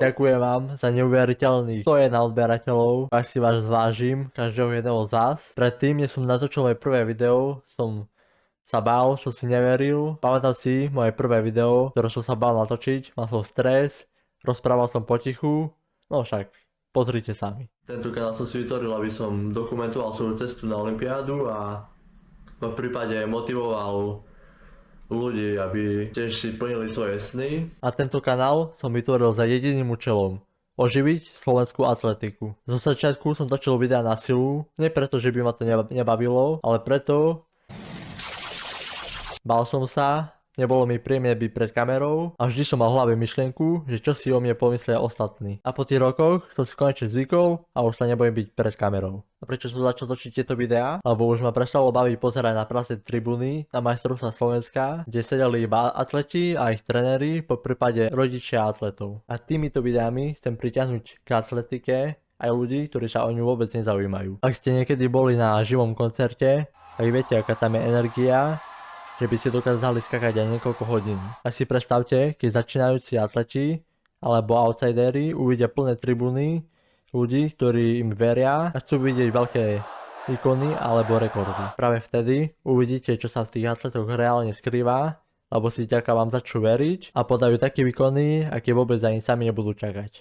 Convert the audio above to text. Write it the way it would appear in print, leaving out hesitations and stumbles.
Ďakujem vám za neuveriteľných 101 odberateľov, ak si vás zvážim, každého jedného z vás. Predtým, než som natočil moje prvé video, som sa bál, som si neveril. Pamätám si moje prvé video, ktoré som sa bál natočiť, mal som stres, rozprával som potichu, no však pozrite sami. Tento kanál som si vytvoril, aby som dokumentoval svoju cestu na olympiádu a v prípade motivoval ľudí, aby tiež si plnili svoje sny. A tento kanál som vytvoril za jediným účelom. Oživiť slovenskú atletiku. Zo začiatku som točil videa na silu, nie preto, že by ma to nebavilo, ale preto bál som sa, nebolo mi príjemné byť pred kamerou a vždy som mal v hlave myšlienku, že čo si o mne pomyslia ostatní. A po tých rokoch som si konečne zvykol a už sa nebojím byť pred kamerou. A prečo som začal točiť tieto videá? Lebo už ma prestalo baviť pozerať na prázdne tribúny na majstrovstvá Slovenska, kde sedeli iba atleti a ich tréneri, po prípade rodičia atletov. A týmito videami chcem priťahnuť k atletike aj ľudí, ktorí sa o ňu vôbec nezaujímajú. Ak ste niekedy boli na živom koncerte, tak viete, aká tam je energia, že by ste dokázali skakať aj niekoľko hodín. A si predstavte, keď začínajúci atleti alebo outsideri uvidia plné tribúny ľudí, ktorí im veria a chcú vidieť veľké výkony alebo rekordy. Práve vtedy uvidíte, čo sa v tých atletoch reálne skrýva, lebo si ďaká vám začnú veriť a podajú také výkony, aké vôbec ani sami nebudú čakať.